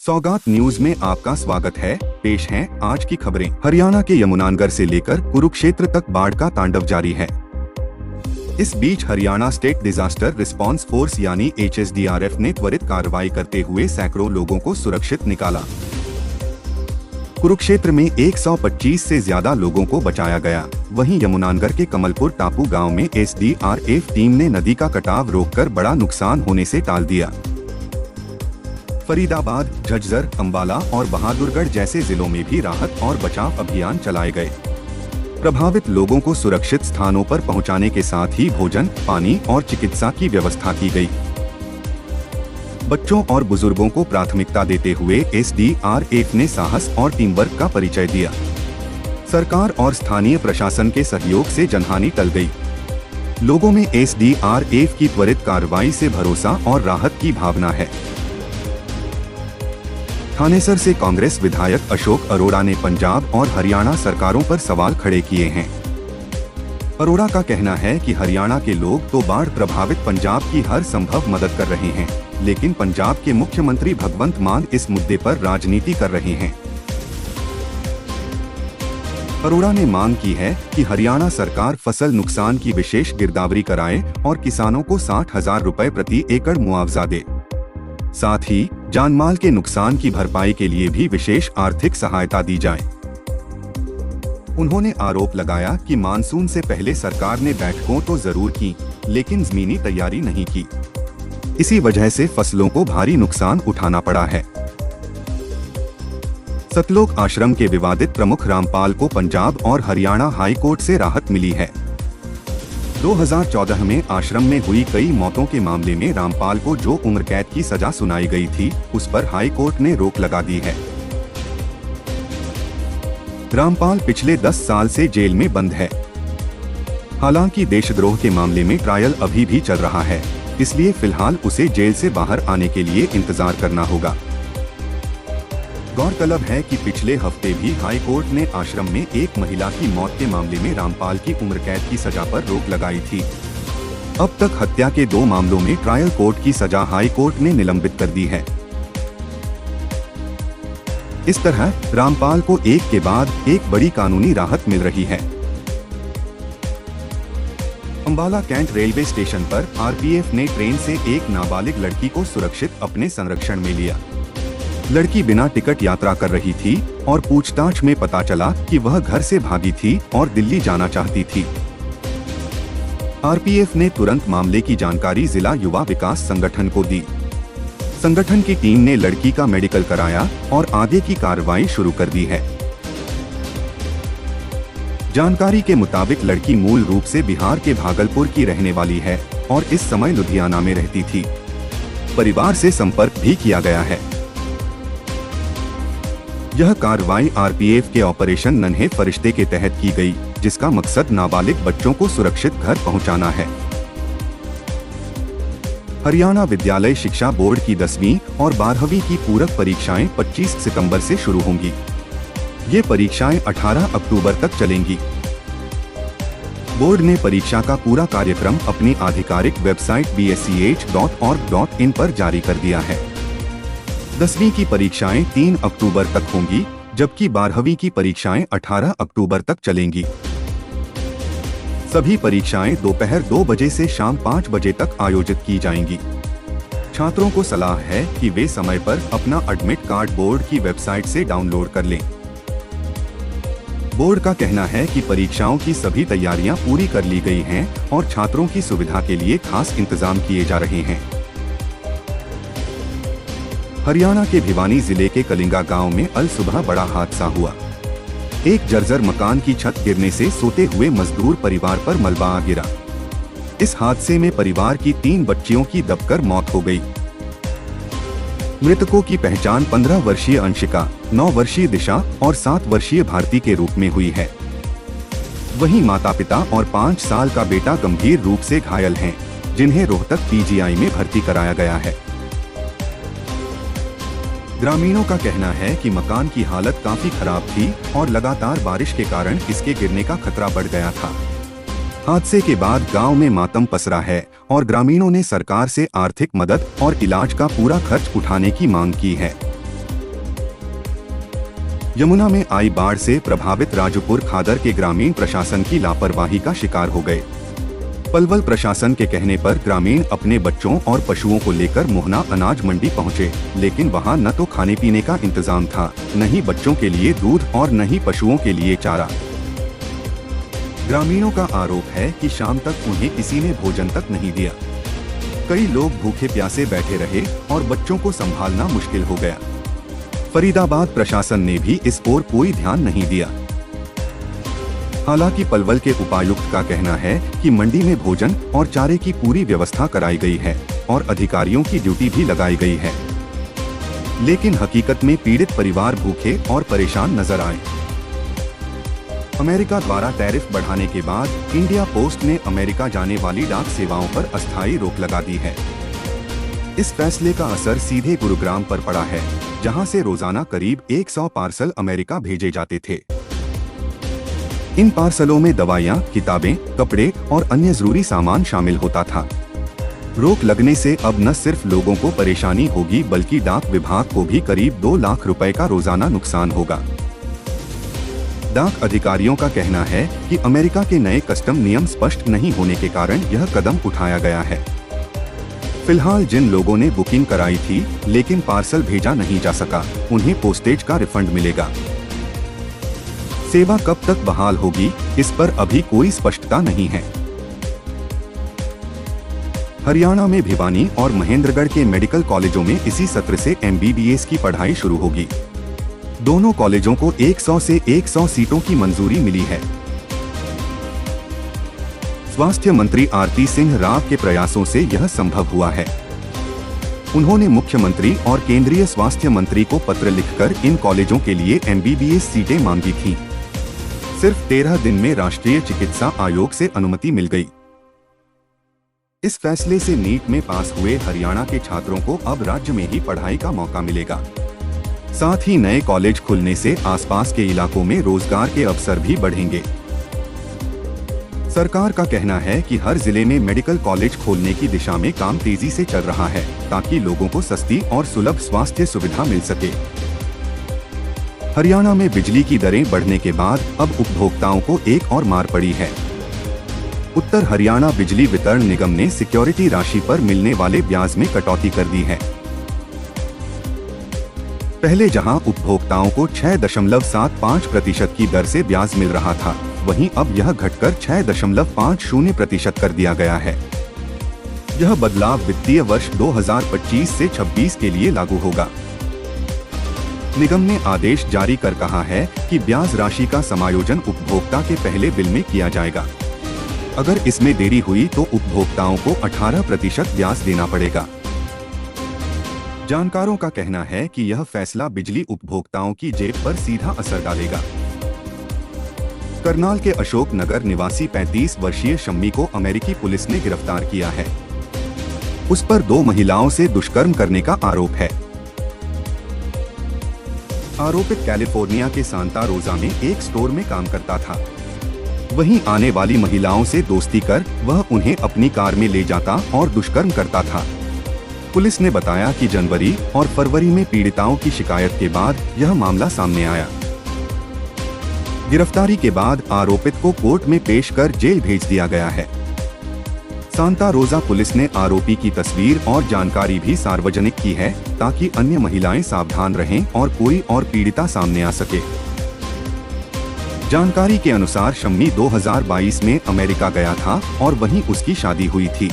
सौगात न्यूज में आपका स्वागत है। पेश हैं आज की खबरें। हरियाणा के यमुनानगर से लेकर कुरुक्षेत्र तक बाढ़ का तांडव जारी है। इस बीच Haryana state disaster response force यानी HSDRF ने त्वरित कार्रवाई करते हुए सैकड़ों लोगों को सुरक्षित निकाला। कुरुक्षेत्र में 125 से ज्यादा लोगों को बचाया गया। वहीं यमुनानगर के कमलपुर टापू गांव में SDRF टीम ने नदी का कटाव रोककर बड़ा नुकसान होने से टाल दिया। फरीदाबाद, झज्जर, अंबाला और बहादुरगढ़ जैसे जिलों में भी राहत और बचाव अभियान चलाए गए। प्रभावित लोगों को सुरक्षित स्थानों पर पहुंचाने के साथ ही भोजन, पानी और चिकित्सा की व्यवस्था की गई। बच्चों और बुजुर्गों को प्राथमिकता देते हुए SDRF ने साहस और टीम वर्क का परिचय दिया। सरकार और स्थानीय प्रशासन के सहयोग से जनहानि टल गई। लोगों में SDRF की त्वरित कार्रवाई से भरोसा और राहत की भावना है। थानेसर से कांग्रेस विधायक अशोक अरोड़ा ने पंजाब और हरियाणा सरकारों पर सवाल खड़े किए हैं। अरोड़ा का कहना है कि हरियाणा के लोग तो बाढ़ प्रभावित पंजाब की हर संभव मदद कर रहे हैं, लेकिन पंजाब के मुख्यमंत्री भगवंत मान इस मुद्दे पर राजनीति कर रहे हैं। अरोड़ा ने मांग की है कि हरियाणा सरकार फसल नुकसान की विशेष गिरदावरी कराए और किसानों को 60,000 रुपए प्रति एकड़ मुआवजा दे। साथ ही जानमाल के नुकसान की भरपाई के लिए भी विशेष आर्थिक सहायता दी जाए। उन्होंने आरोप लगाया कि मानसून से पहले सरकार ने बैठकों तो जरूर की, लेकिन जमीनी तैयारी नहीं की। इसी वजह से फसलों को भारी नुकसान उठाना पड़ा है। सतलोक आश्रम के विवादित प्रमुख रामपाल को पंजाब और हरियाणा हाई कोर्ट से राहत मिली है। 2014 में आश्रम में हुई कई मौतों के मामले में रामपाल को जो उम्र कैद की सजा सुनाई गई थी, उस पर हाई कोर्ट ने रोक लगा दी है। रामपाल पिछले 10 साल से जेल में बंद है। हालांकि देशद्रोह के मामले में ट्रायल अभी भी चल रहा है, इसलिए फिलहाल उसे जेल से बाहर आने के लिए इंतजार करना होगा। गौरतलब है कि पिछले हफ्ते भी हाई कोर्ट ने आश्रम में एक महिला की मौत के मामले में रामपाल की उम्र कैद की सजा पर रोक लगाई थी। अब तक हत्या के 2 मामलों में ट्रायल कोर्ट की सजा हाई कोर्ट ने निलंबित कर दी है। इस तरह रामपाल को एक के बाद एक बड़ी कानूनी राहत मिल रही है। अंबाला कैंट रेलवे स्टेशन पर RPF ने ट्रेन से एक नाबालिग लड़की को सुरक्षित अपने संरक्षण में लिया। लड़की बिना टिकट यात्रा कर रही थी और पूछताछ में पता चला कि वह घर से भागी थी और दिल्ली जाना चाहती थी। RPF ने तुरंत मामले की जानकारी जिला युवा विकास संगठन को दी। संगठन की टीम ने लड़की का मेडिकल कराया और आगे की कार्रवाई शुरू कर दी है। जानकारी के मुताबिक लड़की मूल रूप से बिहार के भागलपुर की रहने वाली है और इस समय लुधियाना में रहती थी। परिवार से संपर्क भी किया गया है। यह कार्रवाई RPF के ऑपरेशन नन्हे फरिश्ते के तहत की गई, जिसका मकसद नाबालिग बच्चों को सुरक्षित घर पहुंचाना है। हरियाणा विद्यालय शिक्षा बोर्ड की 10वीं और 12वीं की पूरक परीक्षाएं 25 सितंबर से शुरू होंगी। ये परीक्षाएं 18 अक्टूबर तक चलेंगी। बोर्ड ने परीक्षा का पूरा कार्यक्रम अपनी आधिकारिक वेबसाइट bsch.org.in पर जारी कर दिया है। 10वीं की परीक्षाएं 3 अक्टूबर तक होंगी, जबकि 12वीं की परीक्षाएं 18 अक्टूबर तक चलेंगी। सभी परीक्षाएं दोपहर 2 बजे से शाम 5 बजे तक आयोजित की जाएंगी। छात्रों को सलाह है कि वे समय पर अपना एडमिट कार्ड बोर्ड की वेबसाइट से डाउनलोड कर लें। बोर्ड का कहना है कि परीक्षाओं की सभी तैयारियां पूरी कर ली गई हैं और छात्रों की सुविधा के लिए खास इंतजाम किए जा रहे हैं। हरियाणा के भिवानी जिले के कलिंगा गांव में अल सुबह बड़ा हादसा हुआ। एक जर्जर मकान की छत गिरने से सोते हुए मजदूर परिवार पर मलबा आ गिरा। इस हादसे में परिवार की 3 बच्चियों की दबकर मौत हो गई। मृतकों की पहचान 15 वर्षीय अंशिका, 9 वर्षीय दिशा और 7 वर्षीय भारती के रूप में हुई है। वहीं माता पिता और 5 साल का बेटा गंभीर रूप से घायल हैं, जिन्हें रोहतक PGI में भर्ती कराया गया है। ग्रामीणों का कहना है कि मकान की हालत काफी खराब थी और लगातार बारिश के कारण इसके गिरने का खतरा बढ़ गया था। हादसे के बाद गांव में मातम पसरा है और ग्रामीणों ने सरकार से आर्थिक मदद और इलाज का पूरा खर्च उठाने की मांग की है। यमुना में आई बाढ़ से प्रभावित राजपुर खादर के ग्रामीण प्रशासन की लापरवाही का शिकार हो गए। पलवल प्रशासन के कहने पर ग्रामीण अपने बच्चों और पशुओं को लेकर मोहना अनाज मंडी पहुंचे, लेकिन वहां न तो खाने पीने का इंतजाम था, न ही बच्चों के लिए दूध और न ही पशुओं के लिए चारा। ग्रामीणों का आरोप है कि शाम तक उन्हें किसी ने भोजन तक नहीं दिया। कई लोग भूखे प्यासे बैठे रहे और बच्चों को संभालना मुश्किल हो गया। फरीदाबाद प्रशासन ने भी इस ओर कोई ध्यान नहीं दिया। हालांकि पलवल के उपायुक्त का कहना है कि मंडी में भोजन और चारे की पूरी व्यवस्था कराई गई है और अधिकारियों की ड्यूटी भी लगाई गई है, लेकिन हकीकत में पीड़ित परिवार भूखे और परेशान नजर आए। अमेरिका द्वारा टैरिफ बढ़ाने के बाद इंडिया पोस्ट ने अमेरिका जाने वाली डाक सेवाओं पर अस्थायी रोक लगा दी है। इस फैसले का असर सीधे गुरुग्राम पर पड़ा है, जहां से रोजाना करीब 100 पार्सल अमेरिका भेजे जाते थे। इन पार्सलों में दवाइयां, किताबें, कपड़े और अन्य जरूरी सामान शामिल होता था। रोक लगने से अब न सिर्फ लोगों को परेशानी होगी, बल्कि डाक विभाग को भी करीब 2 लाख रुपए का रोजाना नुकसान होगा। डाक अधिकारियों का कहना है कि अमेरिका के नए कस्टम नियम स्पष्ट नहीं होने के कारण यह कदम उठाया गया है। फिलहाल जिन लोगों ने बुकिंग कराई थी लेकिन पार्सल भेजा नहीं जा सका, उन्हें पोस्टेज का रिफंड मिलेगा। सेवा कब तक बहाल होगी, इस पर अभी कोई स्पष्टता नहीं है। हरियाणा में भिवानी और महेंद्रगढ़ के मेडिकल कॉलेजों में इसी सत्र से MBBS की पढ़ाई शुरू होगी। दोनों कॉलेजों को 100 से 100 सीटों की मंजूरी मिली है। स्वास्थ्य मंत्री आरती सिंह राव के प्रयासों से यह संभव हुआ है। उन्होंने मुख्यमंत्री और केंद्रीय स्वास्थ्य मंत्री को पत्र लिखकर इन कॉलेजों के लिए MBBS सीटें मांगी थीं। सिर्फ 13 दिन में राष्ट्रीय चिकित्सा आयोग से अनुमति मिल गई। इस फैसले से नीट में पास हुए हरियाणा के छात्रों को अब राज्य में ही पढ़ाई का मौका मिलेगा। साथ ही नए कॉलेज खुलने से आसपास के इलाकों में रोजगार के अवसर भी बढ़ेंगे। सरकार का कहना है कि हर जिले में मेडिकल कॉलेज खोलने की दिशा में काम तेजी से चल रहा है, ताकि लोगों को सस्ती और सुलभ स्वास्थ्य सुविधा मिल सके। हरियाणा में बिजली की दरें बढ़ने के बाद अब उपभोक्ताओं को एक और मार पड़ी है। उत्तर हरियाणा बिजली वितरण निगम ने सिक्योरिटी राशि पर मिलने वाले ब्याज में कटौती कर दी है। पहले जहां उपभोक्ताओं को 6.75% की दर से ब्याज मिल रहा था, वहीं अब यह घटकर 6.50% कर दिया गया है। यह बदलाव वित्तीय वर्ष 2025 से 26 के लिए लागू होगा। निगम ने आदेश जारी कर कहा है कि ब्याज राशि का समायोजन उपभोक्ता के पहले बिल में किया जाएगा। अगर इसमें देरी हुई तो उपभोक्ताओं को 18% ब्याज देना पड़ेगा। जानकारों का कहना है कि यह फैसला बिजली उपभोक्ताओं की जेब पर सीधा असर डालेगा। करनाल के अशोक नगर निवासी 35 वर्षीय शम्मी को अमेरिकी पुलिस ने गिरफ्तार किया है। उस पर 2 महिलाओं से दुष्कर्म करने का आरोप है। आरोपित कैलिफोर्निया के सांता रोजा में एक स्टोर में काम करता था। वहीं आने वाली महिलाओं से दोस्ती कर वह उन्हें अपनी कार में ले जाता और दुष्कर्म करता था। पुलिस ने बताया कि जनवरी और फरवरी में पीड़िताओं की शिकायत के बाद यह मामला सामने आया। गिरफ्तारी के बाद आरोपित को कोर्ट में पेश कर जेल भेज दिया गया है। सांता रोजा पुलिस ने आरोपी की तस्वीर और जानकारी भी सार्वजनिक की है, ताकि अन्य महिलाएं सावधान रहें और कोई और पीड़िता सामने आ सके। जानकारी के अनुसार शम्मी 2022 में अमेरिका गया था और वहीं उसकी शादी हुई थी।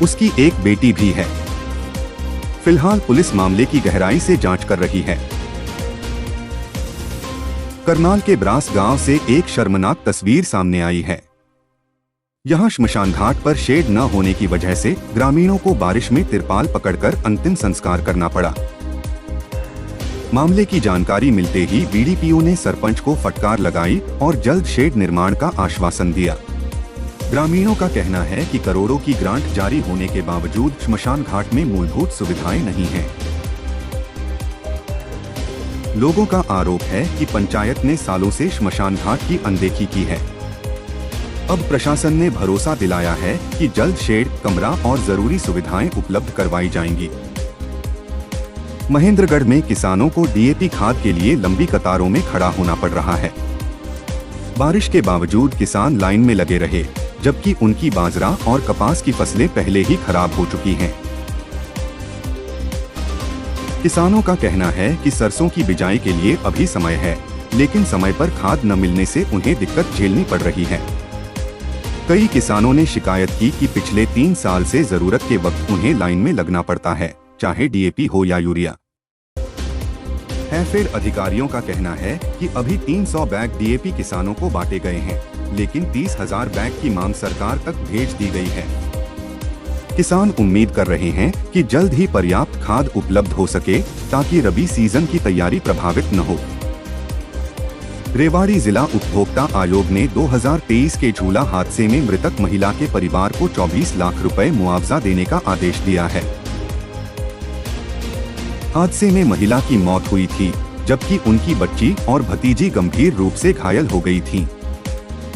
उसकी एक बेटी भी है। फिलहाल पुलिस मामले की गहराई से जांच कर रही है। करनाल के ब्रास गांव से एक शर्मनाक तस्वीर सामने आई है। यहां श्मशान घाट पर शेड न होने की वजह से ग्रामीणों को बारिश में तिरपाल पकड़कर अंतिम संस्कार करना पड़ा। मामले की जानकारी मिलते ही बीडीपीओ ने सरपंच को फटकार लगाई और जल्द शेड निर्माण का आश्वासन दिया। ग्रामीणों का कहना है कि करोड़ों की ग्रांट जारी होने के बावजूद श्मशान घाट में मूलभूत सुविधाएं नहीं हैं। लोगों का आरोप है कि पंचायत ने सालों से श्मशान घाट की अनदेखी की है। अब प्रशासन ने भरोसा दिलाया है कि जल्द शेड, कमरा और जरूरी सुविधाएं उपलब्ध करवाई जाएंगी। महेंद्रगढ़ में किसानों को डीएपी खाद के लिए लंबी कतारों में खड़ा होना पड़ रहा है। बारिश के बावजूद किसान लाइन में लगे रहे, जबकि उनकी बाजरा और कपास की फसलें पहले ही खराब हो चुकी हैं। किसानों का कहना है कि सरसों की बिजाई के लिए अभी समय है, लेकिन समय पर खाद न मिलने से उन्हें दिक्कत झेलनी पड़ रही है। कई किसानों ने शिकायत की कि पिछले 3 साल से जरूरत के वक्त उन्हें लाइन में लगना पड़ता है, चाहे डीएपी हो या यूरिया। फिर अधिकारियों का कहना है कि अभी 300 बैग डीएपी किसानों को बांटे गए हैं, लेकिन 30,000 बैग की मांग सरकार तक भेज दी गई है। किसान उम्मीद कर रहे हैं कि जल्द ही पर्याप्त खाद उपलब्ध हो सके, ताकि रबी सीजन की तैयारी प्रभावित न हो। रेवाड़ी जिला उपभोक्ता आयोग ने 2023 के झूला हादसे में मृतक महिला के परिवार को 24 लाख रुपए मुआवजा देने का आदेश दिया है। हादसे में महिला की मौत हुई थी, जबकि उनकी बच्ची और भतीजी गंभीर रूप से घायल हो गई थीं।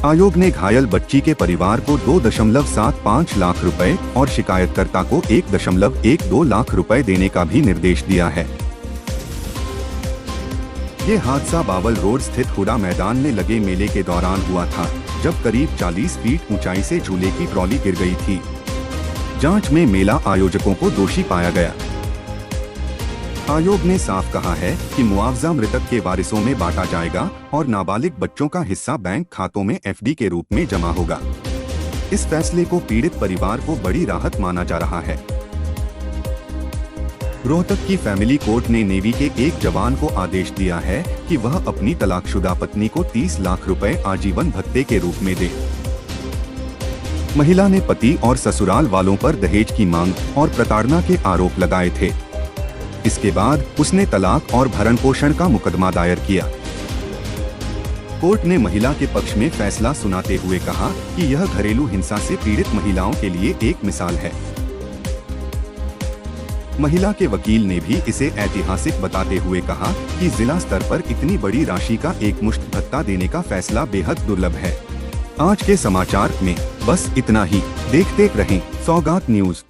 आयोग ने घायल बच्ची के परिवार को 2.75 लाख रुपए और शिकायतकर्ता को 1.12 लाख रुपए देने का भी निर्देश दिया है। ये हादसा बावल रोड स्थित हुडा मैदान में लगे मेले के दौरान हुआ था, जब करीब 40 फीट ऊंचाई से झूले की ट्रॉली गिर गई थी। जांच में मेला आयोजकों को दोषी पाया गया। आयोग ने साफ कहा है कि मुआवजा मृतक के वारिसों में बांटा जाएगा और नाबालिग बच्चों का हिस्सा बैंक खातों में एफडी के रूप में जमा होगा। इस फैसले को पीड़ित परिवार को बड़ी राहत माना जा रहा है। रोहतक की फैमिली कोर्ट ने नेवी के एक जवान को आदेश दिया है कि वह अपनी तलाकशुदा पत्नी को 30 लाख रुपए आजीवन भत्ते के रूप में दे। महिला ने पति और ससुराल वालों पर दहेज की मांग और प्रताड़ना के आरोप लगाए थे। इसके बाद उसने तलाक और भरण पोषण का मुकदमा दायर किया। कोर्ट ने महिला के पक्ष में फैसला सुनाते हुए कहा कि यह घरेलू हिंसा से पीड़ित महिलाओं के लिए एक मिसाल है। महिला के वकील ने भी इसे ऐतिहासिक बताते हुए कहा कि जिला स्तर पर इतनी बड़ी राशि का एकमुश्त भत्ता देने का फैसला बेहद दुर्लभ है। आज के समाचार में बस इतना ही। देखते रहें सौगात न्यूज।